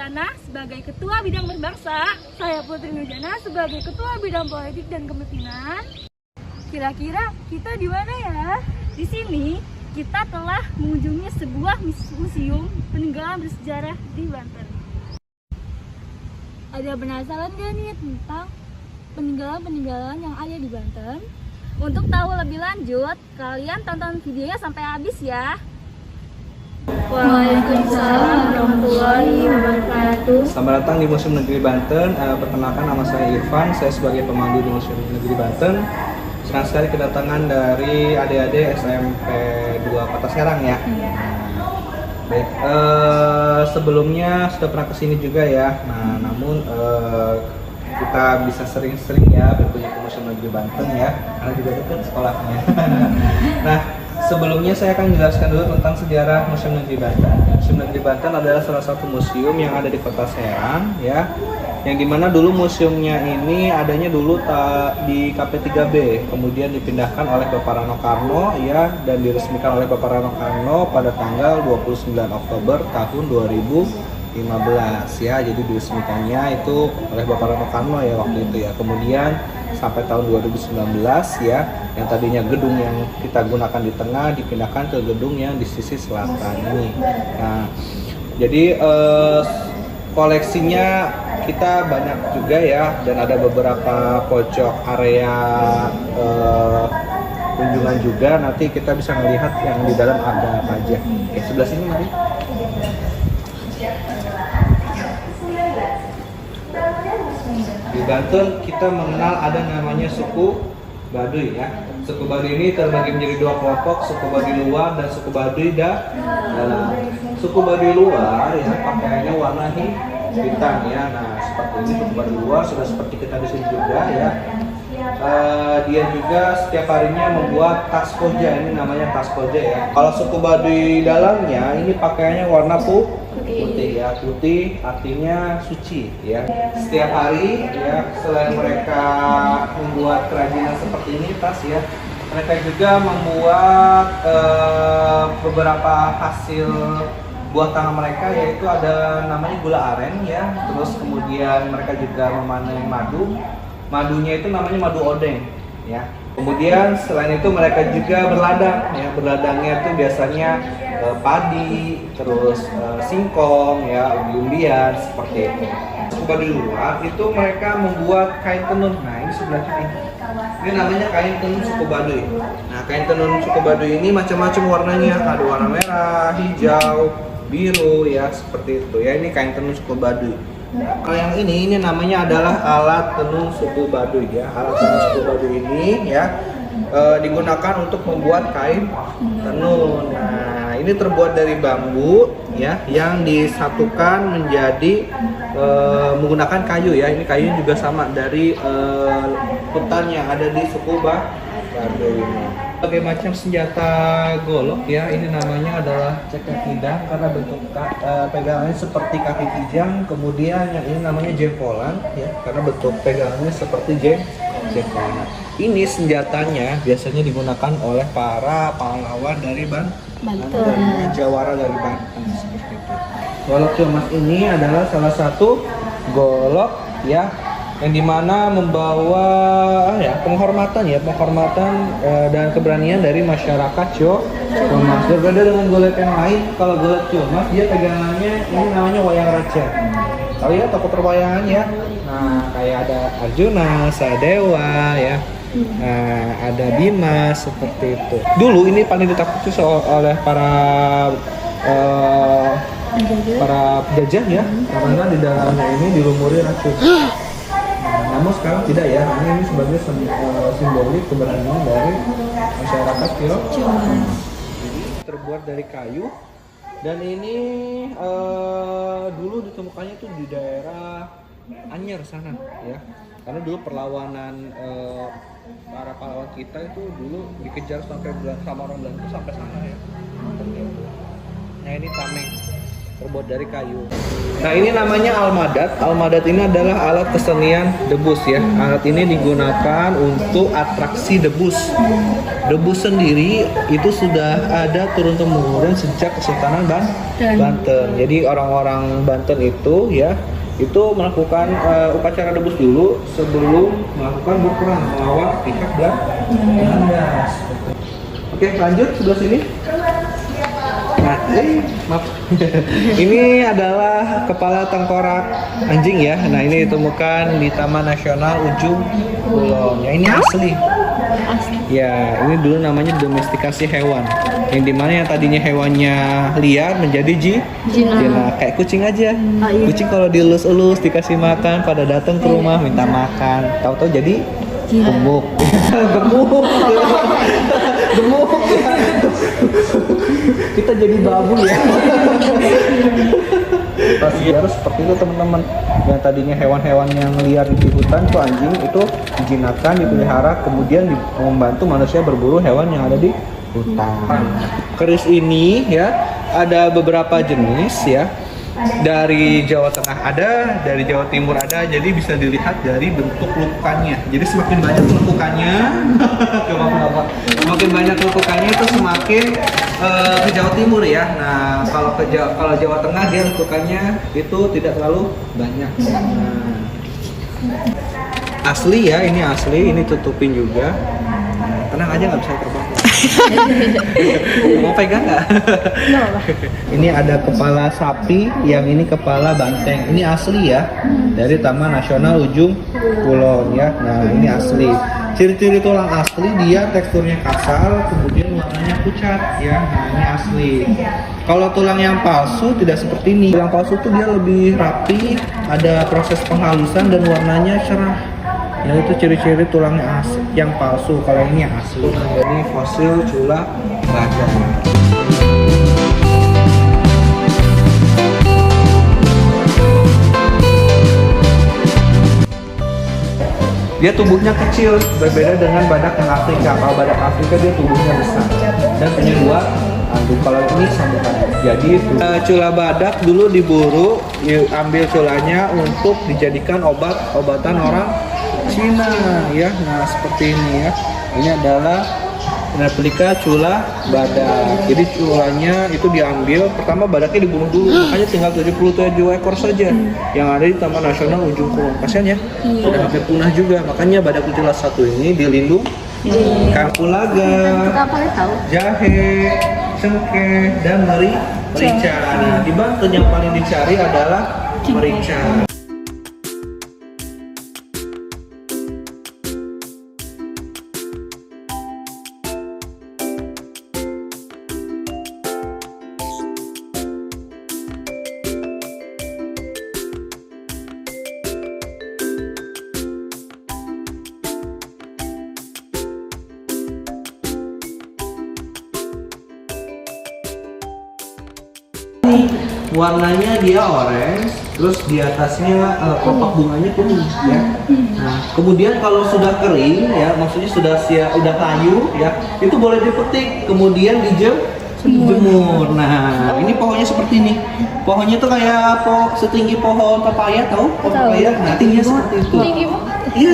Nurjana sebagai Ketua Bidang Berbangsa. Saya Putri Nurjana sebagai Ketua Bidang Politik dan Kepemimpinan. Kira-kira kita di mana ya? Di sini kita telah mengunjungi sebuah museum peninggalan bersejarah di Banten. Ada penasaran gak nih tentang peninggalan-peninggalan yang ada di Banten? Untuk tahu lebih lanjut, kalian tonton videonya sampai habis ya. Waalaikumsalam warahmatullahi wabarakatuh. Selamat datang di Museum Negeri Banten. Perkenalkan, nama saya Irfan. Saya sebagai pemandu di Museum Negeri Banten. Senang sekali kedatangan dari adik-adik SMP 2 Kota Serang ya. Baik, sebelumnya sudah pernah kesini juga ya. Nah, namun kita bisa sering-sering ya berkunjung ke Museum Negeri Banten ya, karena juga dekat sekolahnya. Nah, sebelumnya saya akan menjelaskan dulu tentang sejarah Museum Negeri Banten. Museum Negeri Banten adalah salah satu museum yang ada di Kota Serang ya, yang dimana dulu museumnya ini adanya dulu di KP3B, kemudian dipindahkan oleh Bapak Rano Karno ya, dan diresmikan oleh Bapak Rano Karno pada tanggal 29 Oktober tahun 2015 ya. Jadi diresmikannya itu oleh Bapak Rano Karno ya waktu itu ya. Kemudian sampai tahun 2019 ya, yang tadinya gedung yang kita gunakan di tengah dipindahkan ke gedung yang di sisi selatan ini. Nah, jadi koleksinya kita banyak juga ya, dan ada beberapa pojok area kunjungan juga. Nanti kita bisa melihat yang di dalam ada apa aja. Oke, sebelah sini mari. Di Banten kita mengenal ada namanya suku Baduy ya. Suku Baduy ini terbagi menjadi dua kelompok, suku Baduy luar dan suku Baduy dalam. Suku Baduy luar ya pakaiannya warna hitam ya. Nah, seperti ini suku Baduy luar sudah seperti kita di sini juga ya. Dia juga setiap harinya membuat tas koja, ini namanya tas koja ya. Kalau suku Baduy dalamnya ini pakaiannya warna putih ya, putih artinya suci ya. Setiap hari ya, selain mereka membuat kerajinan seperti ini tas ya, mereka juga membuat beberapa hasil buat tangan mereka, yaitu ada namanya gula aren ya. Terus kemudian mereka juga memanen madu. Madunya itu namanya madu odeng ya. Kemudian selain itu mereka juga berladang ya. Berladangnya itu biasanya padi, terus singkong ya, umbi-umbian seperti itu. Suku Baduy luar itu mereka membuat kain tenun. Nah, ini sebelah sini. Ini namanya kain tenun suku Baduy. Nah, kain tenun suku Baduy ini macam-macam warnanya. Ada warna merah, hijau, biru ya, seperti itu ya. Ini kain tenun suku Baduy. Nah, kalau yang ini namanya adalah alat tenun suku Baduy ya. Alat tenun suku Baduy ini ya digunakan untuk membuat kain tenun. Nah, ini terbuat dari bambu ya, yang disatukan menjadi menggunakan kayu ya. Ini kayu juga sama dari hutan yang ada di suku Baduy ini. Berbagai macam senjata golok ya, ini namanya adalah cekek hidang karena bentuk pegangannya seperti kaki kijang. Kemudian yang ini namanya jengkolan ya, karena bentuk pegangannya seperti jengkolan. Ini senjatanya biasanya digunakan oleh para pahlawan dari Banten, jawara dari Banten seperti itu. Golok Ciamas ini adalah salah satu golok ya, yang dimana membawa penghormatan dan keberanian dari masyarakat Ciamas. Berbeda dengan golek yang lain, kalau golek Ciamas dia pegangannya ini namanya wayang raja. Tahu ya tokoh perwayangan ya. Nah, kayak ada Arjuna, Sadewa ya. Nah, ada Bima seperti itu. Dulu ini paling ditakuti oleh para penjajah ya, karena di dalamnya ini dilumuri racun. Namun sekarang tidak ya, ini sebagai simbolik keberanian dari masyarakat Ciamas. Jadi terbuat dari kayu, dan ini dulu ditemukannya tuh di daerah Anyer sana ya, karena dulu perlawanan para pahlawan kita itu dulu dikejar sama orang Belanda sampai sana ya. Nah, ini tameng. terbuat dari kayu. Nah ini namanya almadat. Almadat ini adalah alat kesenian debus ya. Alat ini digunakan untuk atraksi debus. Debus sendiri itu sudah ada turun-temurun sejak Kesultanan Banten. Jadi orang-orang Banten itu ya itu melakukan upacara debus dulu sebelum melakukan berperang melawan pihak Belanda. Oke, lanjut sebelah sini. Nah, maaf. Ini adalah kepala tengkorak anjing ya. Nah, ini ditemukan di Taman Nasional Ujung Kulon. Ya, ini asli. Ya, ini dulu namanya domestikasi hewan. Yang dimana yang tadinya hewannya liar menjadi jinak. Kayak kucing aja. Kucing kalau dielus-elus dikasih makan, pada datang ke rumah minta makan. Tahu-tahu jadi gemuk. Gemuk. Kita jadi babu ya. Pasti harus seperti itu teman-teman. Yang tadinya hewan-hewan yang liar di hutan tuh anjing itu dijinakkan, dipelihara, kemudian membantu manusia berburu hewan yang ada di hutan. Keris ini ya ada beberapa jenis ya. Dari Jawa Tengah ada, dari Jawa Timur ada, jadi bisa dilihat dari bentuk lekukannya. Jadi semakin banyak lekukannya, semakin banyak lekukannya itu semakin ke Jawa Timur ya. Nah kalau Jawa Tengah dia lekukannya itu tidak terlalu banyak. Nah, asli ya, ini asli, ini tutupin juga. Tenang aja nggak bisa terbang. Mau pegang nggak? Ini ada kepala sapi, yang ini kepala banteng. Ini asli ya, dari Taman Nasional Ujung Kulon ya. Nah ini asli. Ciri-ciri tulang asli dia teksturnya kasar, kemudian warnanya pucat ya. Nah ini asli. Kalau tulang yang palsu tidak seperti ini. Tulang palsu tuh dia lebih rapi, ada proses penghalusan dan warnanya cerah. Ya itu ciri-ciri tulangnya yang palsu. Kalau ini yang asli. Nah, ini fosil cula badak. Dia tubuhnya kecil, berbeda dengan badak yang Afrika. Kalau badak Afrika dia tubuhnya besar dan punya dua anduk. Kalau ini sambutan. Jadi cula badak dulu diburu, ambil culanya untuk dijadikan obatan orang Cina ya. Nah seperti ini ya. Ini adalah replika cula badak. Jadi culanya itu diambil, pertama badaknya dibunuh dulu, makanya tinggal 77 ekor saja yang ada di Taman Nasional Ujung Kulon. Kasian ya, udah hampir punah juga. Makanya badak cula satu ini dilindungi. Kapulaga, jahe, cengkeh, dan merica. Nah di Banten yang paling dicari adalah merica. Warnanya dia orange, terus di atasnya kelopak bunganya kuning ya. Nah, kemudian kalau sudah kering ya, maksudnya sudah kayu ya, itu boleh dipetik, kemudian dijemur. Nah, ini pohonnya seperti ini. Pohonnya tuh kayak setinggi pohon pepaya, tahu? Pohon pepaya. Nah, tingginya seperti itu. Iya,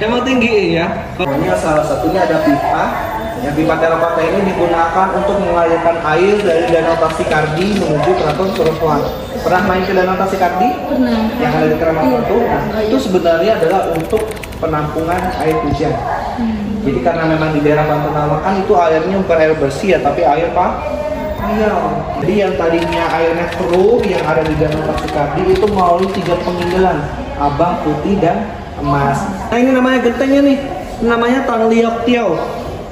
emang tinggi ya. Pokoknya salah satunya ada pipa. Yang pipa teropata ini digunakan untuk mengalirkan air dari Danau Taksikardi menuju Keraton Soroswan. Pernah main ke Danau Taksikardi? Pernah. Yang ada di Keraton itu, itu sebenarnya adalah untuk penampungan air hujan. Jadi karena memang di daerah Banten kan itu airnya bukan air bersih ya, tapi air payau. Jadi yang tadinya airnya keruh yang ada di Danau Taksikardi itu melalui 3 peninggalan, abang, putih, dan emas. Nah ini namanya gentengnya nih, namanya Tan Liok Tiao.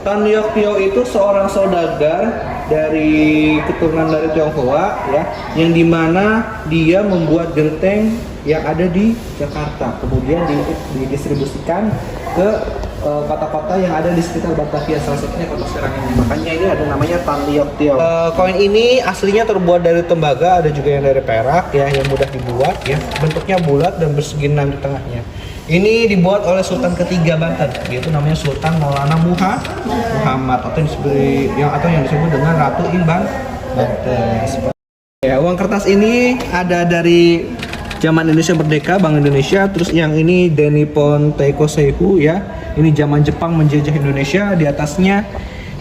Tan Liok Tiao itu seorang saudagar dari keturunan dari Tionghoa ya, yang dimana dia membuat genteng yang ada di Jakarta, kemudian didistribusikan ke kota-kota yang ada di sekitar Batavia, salah satunya kota Serang ini. Makanya ini ada namanya Tan Liok Tiao. Koin ini aslinya terbuat dari tembaga, ada juga yang dari perak ya, yang mudah dibuat ya. Bentuknya bulat dan bersegi 6 di tengahnya. Ini dibuat oleh Sultan ketiga Banten, yaitu namanya Sultan Maulana Muhammad atau yang disebut dengan Ratu Ing Banten. Ya, uang kertas ini ada dari zaman Indonesia Merdeka, Bank Indonesia. Terus yang ini Denipon Teikoseihu ya. Ini zaman Jepang menjajah Indonesia. Di atasnya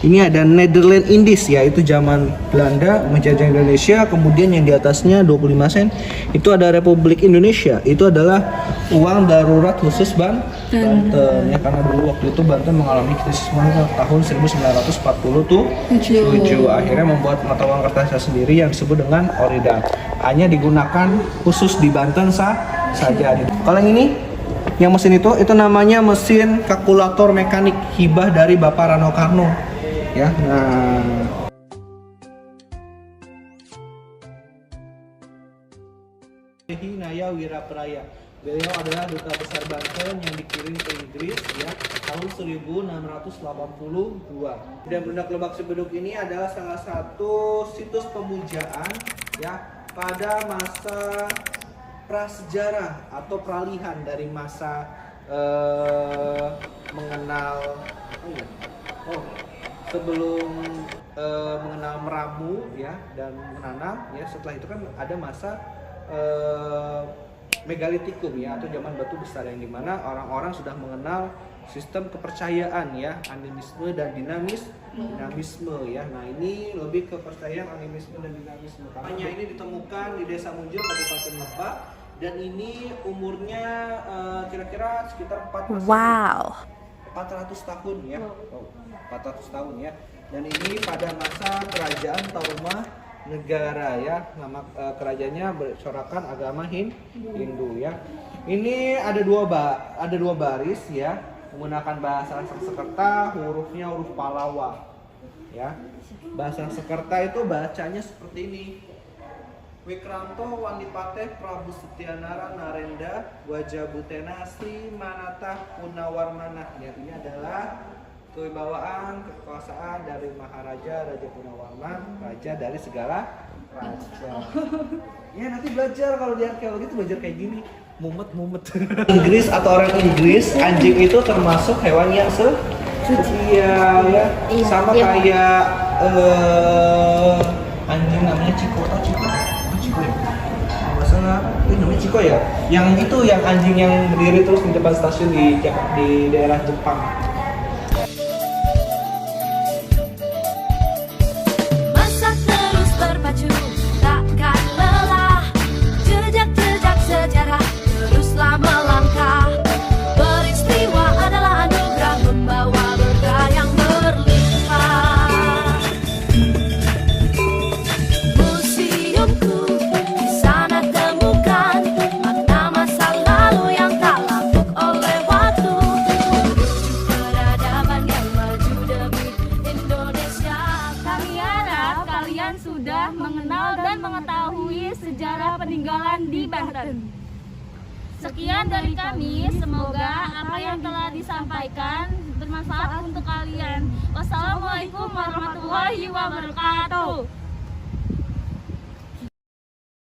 ini ada Netherlands Indies ya, itu zaman Belanda menjajah Indonesia. Kemudian yang di atasnya 25 sen itu ada Republik Indonesia. Itu adalah uang darurat khusus Banten ya, karena dulu waktu itu Banten mengalami krisis moneter tahun 1947. Akhirnya membuat mata uang kertasnya sendiri yang disebut dengan Orida. Hanya digunakan khusus di Banten saja. Kalau yang ini, yang mesin itu namanya mesin kalkulator mekanik hibah dari Bapak Rano Karno. Ya, nah Naya Wirapraya. Beliau adalah duta besar Banten yang dikirim ke Inggris ya tahun 1682. Dan Benda Lebak Cibeduk ini adalah salah satu situs pemujaan ya pada masa prasejarah atau peralihan dari masa mengenal sebelum mengenal meramu ya dan menanam ya. Setelah itu kan ada masa megalitikum ya atau zaman batu besar yang dimana orang-orang sudah mengenal sistem kepercayaan ya, animisme dan dinamisme ya. Nah ini lebih ke kepercayaan animisme dan dinamisme. Hanya ini ditemukan di Desa Munjul, Kabupaten Lebak, dan ini umurnya kira-kira sekitar 400 tahun ya. 400 tahun ya. Dan ini pada masa kerajaan Tarumanegara ya. Nama kerajaannya bercorakan agama Hindu ya. Ini ada dua baris ya, menggunakan bahasa Sanskerta, hurufnya huruf Palawa ya. Bahasa Sanskerta itu bacanya seperti ini. Wikranto Wanipate Prabu Setyanara Narenda Wajabutena Sri Manata Punawarmana ya. Ini adalah kewibawaan, kekuasaan dari Maharaja Raja Punawarman, raja dari segala raja. Ya nanti belajar kalau di arkeologi itu belajar kayak gini, mumet. Inggris atau orang Inggris, anjing itu termasuk hewan yang suci ya. Sama kayak anjing namanya Ciko atau Ciko ya? Masalah ini namanya Ciko ya. Yang itu yang anjing yang berdiri terus di depan stasiun di daerah Jepang. Sudah mengenal dan mengetahui sejarah peninggalan di Banten. Sekian dari kami, semoga apa yang telah disampaikan bermanfaat untuk kalian. Wassalamualaikum warahmatullahi wabarakatuh.